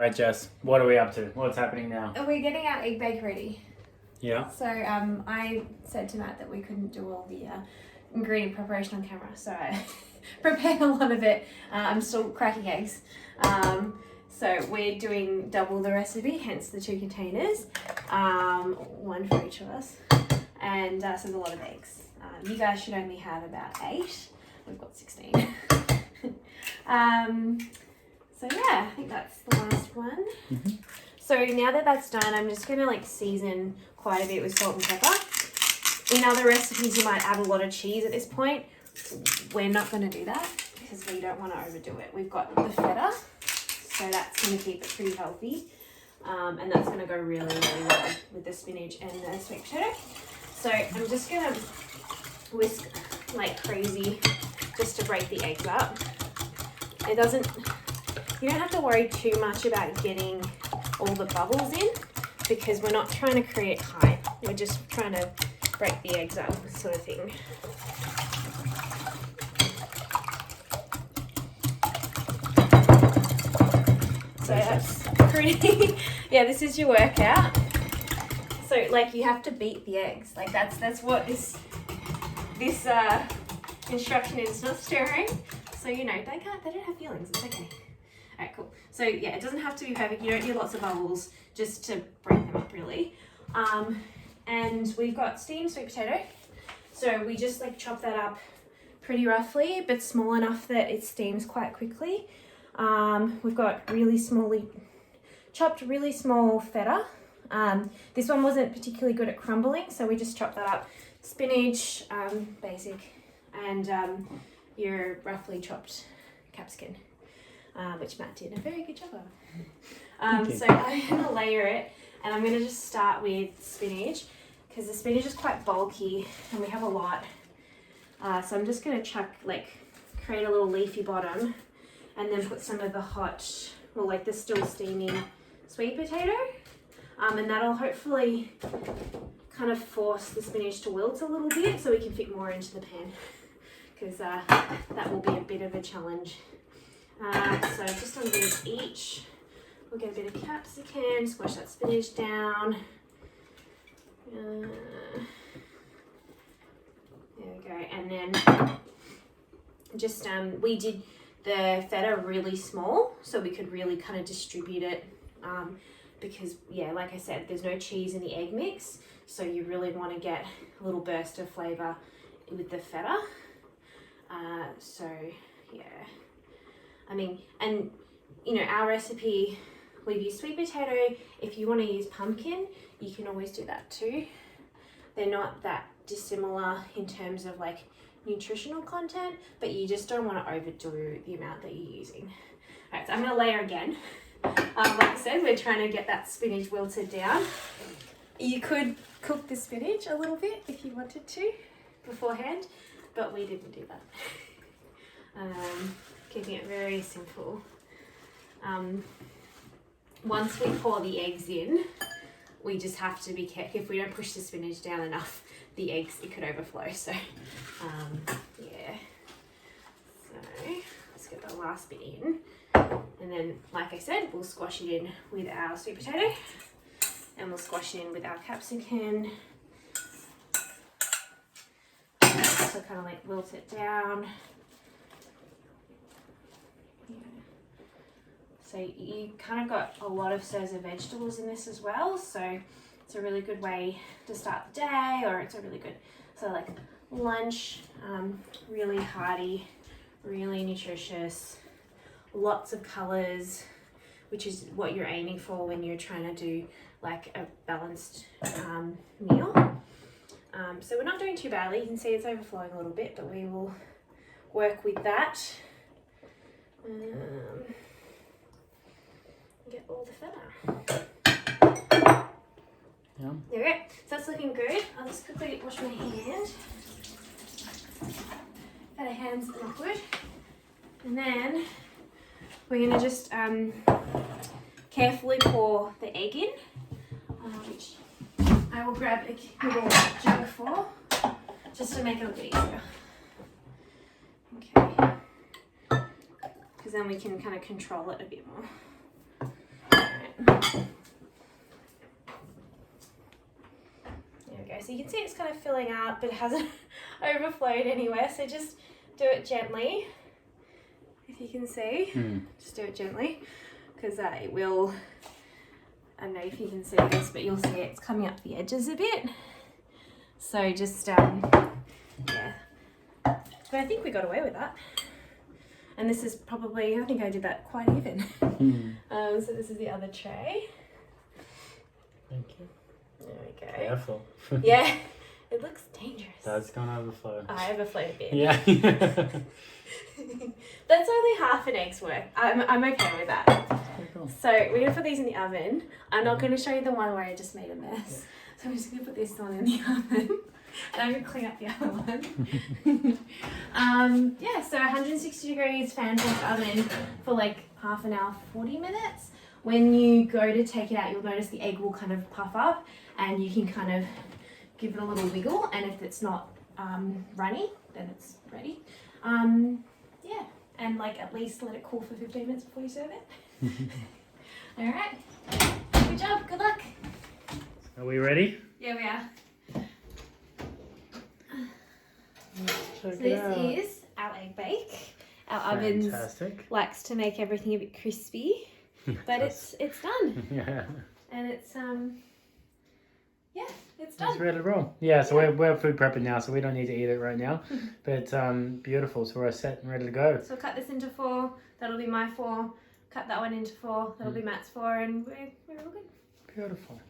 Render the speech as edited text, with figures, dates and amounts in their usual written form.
Right, Jess, what are we up to? What's happening now? We're getting our egg bake ready. Yeah. So I said to Matt that we couldn't do all the ingredient preparation on camera, so I prepared a lot of it. I'm still cracking eggs. So we're doing double the recipe, hence the 2 containers, one for each of us, and so there's a lot of eggs. You guys should only have about 8. We've got 16. So yeah, I think that's the last one. Mm-hmm. So now that that's done, I'm just gonna season quite a bit with salt and pepper. In other recipes, you might add a lot of cheese at this point. We're not gonna do that because we don't want to overdo it. We've got the feta, so that's gonna keep it pretty healthy, and that's gonna go really, really well with the spinach and the sweet potato. So I'm just gonna whisk like crazy just to break the eggs up. You don't have to worry too much about getting all the bubbles in because we're not trying to create height. We're just trying to break the eggs up, sort of thing. So that's pretty, yeah, this is your workout. So you have to beat the eggs. That's what this instruction is, not stirring. So they don't have feelings, it's okay. Alright, cool. So yeah, it doesn't have to be perfect. You don't need lots of bubbles just to break them up really. And we've got steamed sweet potato. So we just chop that up pretty roughly, but small enough that it steams quite quickly. We've got chopped really small feta. This one wasn't particularly good at crumbling, so we just chopped that up. Spinach, basic, and your roughly chopped capsicum. Which Matt did a very good job of. So I'm going to layer it, and I'm going to just start with spinach because the spinach is quite bulky and we have a lot. So I'm just going to create a little leafy bottom and then put some of the hot, the still steaming sweet potato. And that'll hopefully kind of force the spinach to wilt a little bit so we can fit more into the pan because that will be a bit of a challenge. So just on a bit of each, we'll get a bit of capsicum, squash that spinach down. There we go. And then just, we did the feta really small so we could really kind of distribute it because, yeah, like I said, there's no cheese in the egg mix. So you really want to get a little burst of flavour with the feta. So, yeah. Our recipe, we've used sweet potato. If you want to use pumpkin, you can always do that too. They're not that dissimilar in terms of nutritional content, but you just don't want to overdo the amount that you're using. Alright, so I'm going to layer again. Like I said, we're trying to get that spinach wilted down. You could cook the spinach a little bit if you wanted to beforehand, but we didn't do that. Keeping it very simple. Once we pour the eggs in, we just have to be careful. If we don't push the spinach down enough, the eggs, it could overflow. So, yeah. So, let's get the last bit in. And then, like I said, we'll squash it in with our sweet potato. And we'll squash it in with our capsicum. So kind of wilt it down. So you kind of got a lot of serves of vegetables in this as well. So it's a really good way to start the day, or it's a really good, lunch, really hearty, really nutritious, lots of colors, which is what you're aiming for when you're trying to do a balanced meal. So we're not doing too badly. You can see it's overflowing a little bit, but we will work with that. Get all the feta. Yeah. There we go. So that's looking good. I'll just quickly wash my hand. Feta hands are not good. And then we're going to just carefully pour the egg in, which I will grab a little jug for, just to make it a bit easier. Okay. Because then we can kind of control it a bit more. So you can see it's kind of filling up, but it hasn't overflowed anywhere. So just do it gently. If you can see, just do it gently, because it will, I don't know if you can see this, but you'll see it's coming up the edges a bit. So just, yeah. But I think we got away with that. And this is probably, I think I did that quite even. So this is the other tray. Thank you. There we go. Careful. Yeah, it looks dangerous. That's gonna overflow. I overflowed a bit. Yeah. That's only half an egg's worth. I'm okay with that. Cool. So we're gonna put these in the oven. I'm not gonna show you the one where I just made a mess. Yeah. So I'm just gonna put this one in the oven. And I'm gonna clean up the other one. Yeah, so 160 degrees fan force oven for like half an hour, 40 minutes. When you go to take it out, you'll notice the egg will kind of puff up and you can kind of give it a little wiggle. And if it's not runny, then it's ready. Yeah, and like at least let it cool for 15 minutes before you serve it. All right, good job, good luck. Are we ready? Yeah, we are. Check So it this out. is our egg bake. Our oven Fantastic. likes to make everything a bit crispy, but it's done, Yeah. and it's yeah, it's It's done. ready to roll. Yeah, so we're food prepping now, so we don't need to eat it right now. But beautiful, so we're set and ready to go. So cut this into 4. That'll be my 4. Cut that one into 4. That'll be Matt's 4, and we're all good. Beautiful.